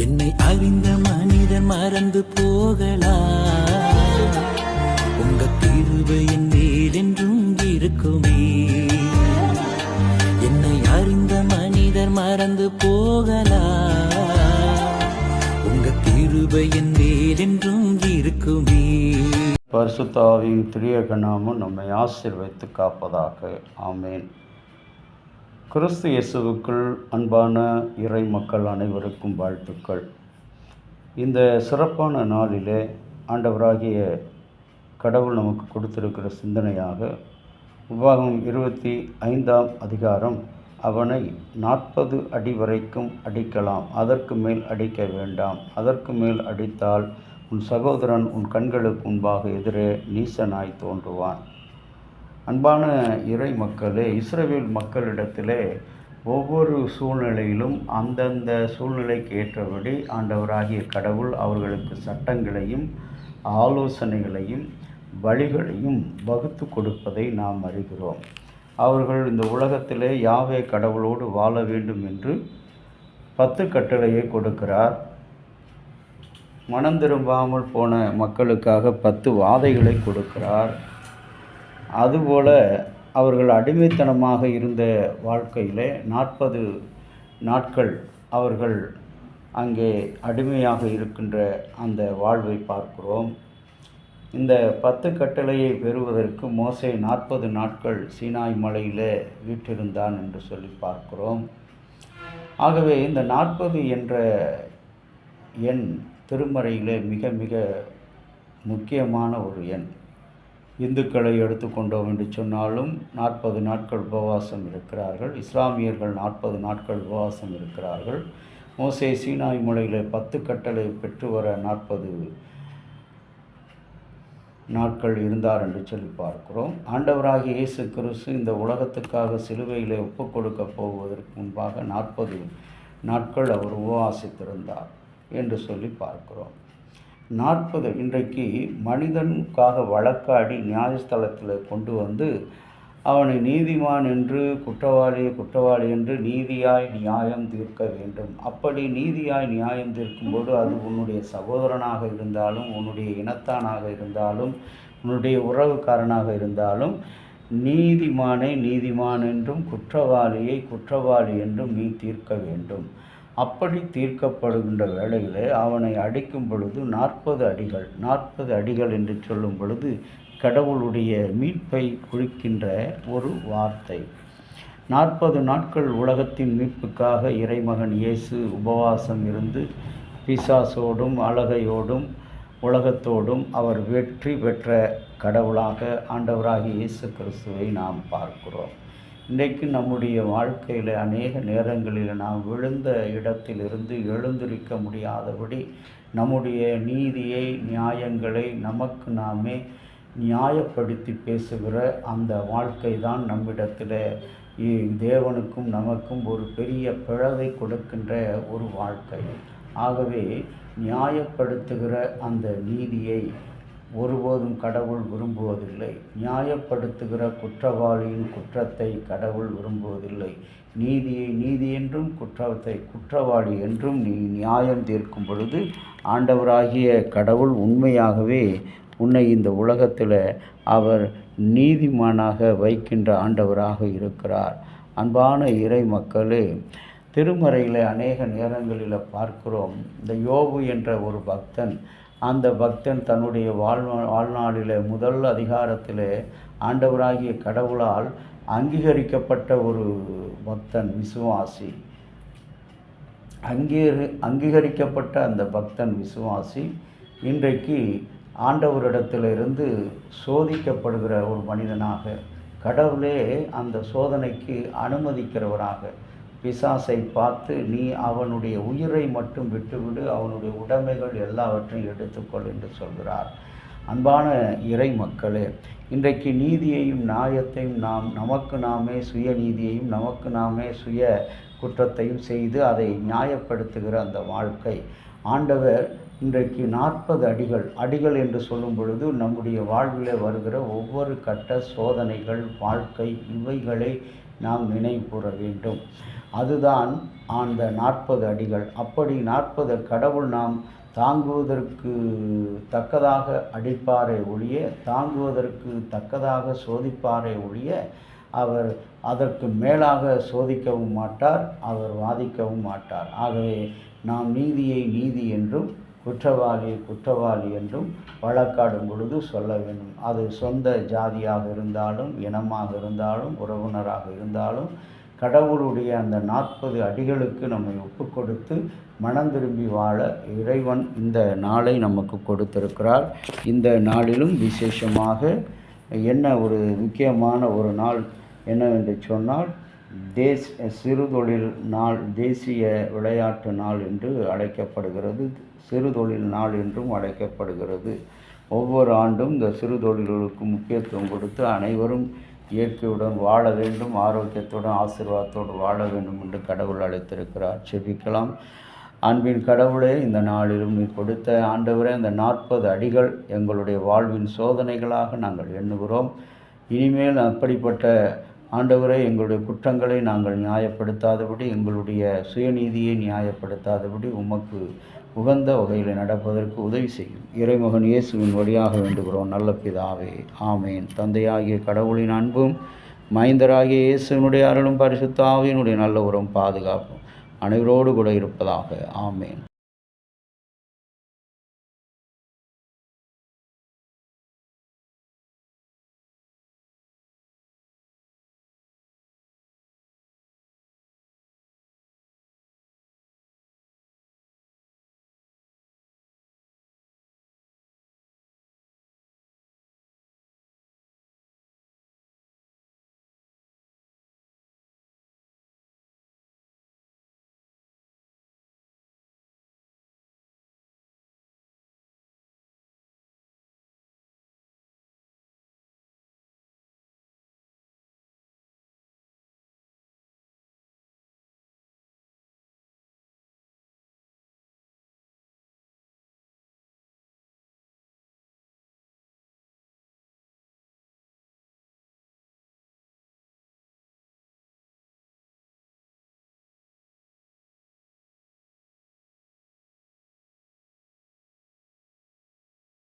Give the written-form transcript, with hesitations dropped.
என்னை அறிந்த மனிதன் மறந்து போகலாம், உங்க கிருபை என் மேல் என்றும் இருக்குமே. என்னை அறிந்த மனிதர் மறந்து போகலாம், உங்க கிருபை என் மேல் என்றும் இருக்குமே. பரிசுத்த ஆவியின் திரியேக நாமம் நம்மை ஆசீர்வதித்து காப்பதாக. ஆமேன். கிறிஸ்து இயேசுவுக்குள் அன்பான இறை மக்கள் அனைவருக்கும் வாழ்த்துக்கள். இந்த சிறப்பான நாளிலே ஆண்டவராகிய கடவுள் நமக்கு கொடுத்திருக்கிற சிந்தனையாக உபாகமம் 25ஆம் அதிகாரம், அவனை 40 அடி வரைக்கும் அடிக்கலாம், அதற்கு மேல் அடிக்க வேண்டாம், அதற்கு மேல் அடித்தால் உன் சகோதரன் உன் கண்களுக்கு முன்பாக எதிரே நீசனாய் தோன்றுவான். அன்பான இறை மக்களே, இஸ்ரவேல் மக்களிடத்திலே ஒவ்வொரு சூழ்நிலையிலும் அந்தந்த சூழ்நிலைக்கு ஏற்றபடி ஆண்டவராகிய கடவுள் அவர்களுக்கு சட்டங்களையும் ஆலோசனைகளையும் வழிகளையும் வகுத்து கொடுப்பதை நாம் அறிகிறோம். அவர்கள் இந்த உலகத்திலே யாவே கடவுளோடு வாழ வேண்டும் என்று 10 கட்டளையை கொடுக்கிறார். மனம் திரும்பாமல் போன மக்களுக்காக 10 வாதைகளை கொடுக்கிறார். அதுபோல அவர்கள் அடிமைத்தனமாக இருந்த வாழ்க்கையிலே 40 நாட்கள் அவர்கள் அங்கே அடிமையாக இருக்கின்ற அந்த வாழ்வை பார்க்கிறோம். இந்த 10 கட்டளையை பெறுவதற்கு மோசே 40 நாட்கள் சீனாய் மலையிலே வீற்றிருந்தான் என்று சொல்லி பார்க்கிறோம். ஆகவே இந்த 40 என்ற எண் திருமறையிலே மிக மிக முக்கியமான ஒரு எண். இந்துக்களை எடுத்துக்கொண்டோம் என்று சொன்னாலும் 40 நாட்கள் உபவாசம் இருக்கிறார்கள். இஸ்லாமியர்கள் 40 நாட்கள் உபவாசம் இருக்கிறார்கள். மோசே சீனாய் மலையில் 10 கட்டளை பெற்று வர 40 நாட்கள் இருந்தார் என்று சொல்லி பார்க்கிறோம். ஆண்டவராகிய இயேசு கிறிஸ்து இந்த உலகத்துக்காக சிலுவையிலே ஒப்புக் கொடுக்க போவதற்கு முன்பாக 40 நாட்கள் அவர் உபவாசித்திருந்தார் என்று சொல்லி பார்க்கிறோம். 40 இன்றைக்கு மனிதனுக்காக வழக்காடி நியாயஸ்தலத்தில் கொண்டு வந்து அவனை நீதிமான் என்று குற்றவாளி என்று நீதியாய் நியாயம் தீர்க்க வேண்டும். அப்படி நீதியாய் நியாயம் தீர்க்கும்போது அது உன்னுடைய சகோதரனாக இருந்தாலும், உன்னுடைய இனத்தானாக இருந்தாலும், உன்னுடைய உறவுக்காரனாக இருந்தாலும், நீதிமானை நீதிமான் என்றும் குற்றவாளியை குற்றவாளி என்றும் நீ தீர்க்க வேண்டும். அப்படி தீர்க்கப்படுகின்ற வேளையில் அவனை அடிக்கும் பொழுது 40 அடிகள் என்று சொல்லும் பொழுது கடவுளுடைய மீட்பை குறிக்கின்ற ஒரு வார்த்தை. 40 நாட்கள் உலகத்தின் மீட்புக்காக இறைமகன் இயேசு உபவாசம் இருந்து பிசாசோடும் அலகையோடும் உலகத்தோடும் அவர் வெற்றி பெற்ற கடவுளாக ஆண்டவராகிய இயேசு கிறிஸ்துவை நாம் பார்க்கிறோம். இன்றைக்கு நம்முடைய வாழ்க்கையில் அநேக நேரங்களில் நாம் விழுந்த இடத்திலிருந்து எழுந்திருக்க முடியாதபடி நம்முடைய நீதியை நியாயங்களை நமக்கு நாமே நியாயப்படுத்தி பேசுகிற அந்த வாழ்க்கை தான் நம்மிடத்தில் தேவனுக்கும் நமக்கும் ஒரு பெரிய பிளவை கொடுக்கின்ற ஒரு வாழ்க்கை. ஆகவே நியாயப்படுத்துகிற அந்த நீதியை ஒருபோதும் கடவுள் விரும்புவதில்லை. நியாயப்படுத்துகிற குற்றவாளியின் குற்றத்தை கடவுள் விரும்புவதில்லை. நீதியை நீதி என்றும் குற்றத்தை குற்றவாளி என்றும் நீ நியாயம் தீர்க்கும் பொழுது ஆண்டவராகிய கடவுள் உண்மையாகவே உன்னை இந்த உலகத்தில் அவர் நீதிமானாக வைக்கின்ற ஆண்டவராக இருக்கிறார். அன்பான இறை மக்களே, திருமறையில் அநேக நேரங்களில் பார்க்கிறோம். இந்த யோபு என்ற ஒரு பக்தன், அந்த பக்தன் தன்னுடைய வாழ்நாளில் முதல் அதிகாரத்தில் ஆண்டவராகிய கடவுளால் அங்கீகரிக்கப்பட்ட ஒரு பக்தன், விசுவாசி. அங்கீகரிக்கப்பட்ட அந்த பக்தன் விசுவாசி இன்றைக்கு ஆண்டவரிடத்திலிருந்து சோதிக்கப்படுகிற ஒரு மனிதனாக, கடவுளே அந்த சோதனைக்கு அனுமதிக்கிறவராக, பிசாசை பார்த்து நீ அவனுடைய உயிரை மட்டும் விட்டுவிடு, அவனுடைய உடைமைகள் எல்லாவற்றையும் எடுத்துக்கொள் என்று சொல்கிறார். அன்பான இறை மக்களே, இன்றைக்கு நீதியையும் நியாயத்தையும் நமக்கு நாமே சுய நீதியையும் நமக்கு நாமே சுய குற்றத்தையும் செய்து அதை நியாயப்படுத்துகிற அந்த வாழ்க்கை ஆண்டவர் இன்றைக்கு 40 அடிகள் என்று சொல்லும் பொழுது நம்முடைய வாழ்வில் வருகிற ஒவ்வொரு கட்ட சோதனைகள், வாழ்க்கை, இவைகளை நாம் நினைவு கூற வேண்டும். அதுதான் அந்த 40 அடிகள். அப்படி 40 கடவுள் நாம் தாங்குவதற்கு தக்கதாக அடிப்பாரே ஒழிய, தாங்குவதற்கு தக்கதாக சோதிப்பாரே ஒழிய, அவர் அதற்கு மேலாக சோதிக்கவும் மாட்டார், அவர் வாதிக்கவும் மாட்டார். ஆகவே நாம் நீதியை நீதி என்றும் குற்றவாளியை குற்றவாளி என்றும் வழக்காடும் பொழுது சொல்ல வேண்டும். அது சொந்த ஜாதியாக இருந்தாலும், இனமாக இருந்தாலும், உறவினராக இருந்தாலும், கடவுளுடைய அந்த 40 அடிகளுக்கு நம்மை ஒப்பு கொடுத்து மனம் திரும்பி வாழ இறைவன் இந்த நாளை நமக்கு கொடுத்திருக்கிறார். இந்த நாளிலும் விசேஷமாக என்ன ஒரு முக்கியமான ஒரு நாள் என்னவென்று சொன்னால், சிறுதொழில் நாள், தேசிய விளையாட்டு நாள் என்று அழைக்கப்படுகிறது, சிறுதொழில் நாள் என்றும் அழைக்கப்படுகிறது. ஒவ்வொரு ஆண்டும் இந்த சிறுதொழில்களுக்கு முக்கியத்துவம் கொடுத்து அனைவரும் இயற்கையுடன் வாழ வேண்டும், ஆரோக்கியத்துடன் ஆசீர்வாதத்தோடு வாழ வேண்டும் என்று கடவுள் அழைத்திருக்கிறார். செபிக்கலாம். அன்பின் கடவுளே, இந்த நாளிலும் நீ கொடுத்த ஆண்டவரே, அந்த 40 அடிகள் எங்களுடைய வாழ்வின் சோதனைகளாக நாங்கள் எண்ணுகிறோம். இனிமேல் அப்படிப்பட்ட ஆண்டவரே, எங்களுடைய குற்றங்களை நாங்கள் நியாயப்படுத்தாதபடி, எங்களுடைய சுயநீதியை நியாயப்படுத்தாதபடி உமக்கு உகந்த வகையில் நடப்பதற்கு உதவி செய்யும். இறைமகன் இயேசுவின் வழியாக வேண்டுகிறோம் நல்ல பிதாவே, ஆமேன். தந்தையாகிய கடவுளின் அன்பும் மைந்தராகிய இயேசுவினுடைய அருளும் பரிசுத்த ஆவியினுடைய நல்ல உறவும் பாதுகாப்பும் அனைவரோடு கூட இருப்பதாக. ஆமேன்.